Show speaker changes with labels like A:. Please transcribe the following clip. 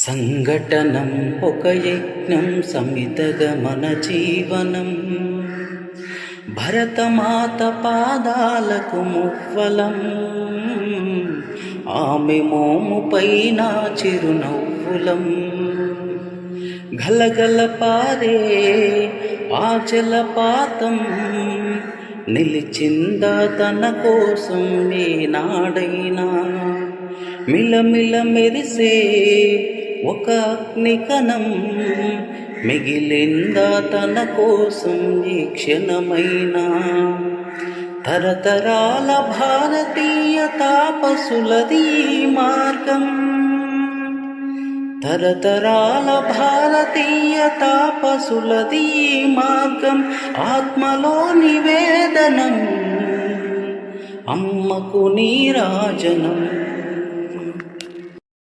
A: సంఘటనం ఒక యజ్ఞం సమితగా మన జీవనం. భరతమాత పాదాలకు మువ్వలం, ఆమె మోము పైన చిరునవ్వులం. గలగల పారే ఆ జలపాతం నిలిచిందా తన కోసం ఏనాడైనా. మిలమిల మెరిసే ఒక అగ్నికణం మిగిలిందా తన కోసం ఈ క్షణమైనా. తరతరాల భారతీయ తాపసులది మార్గం, తరతరాల భారతీయ తాపసులది మార్గం. ఆత్మలో నివేదనం, అమ్మకు నీరాజనం.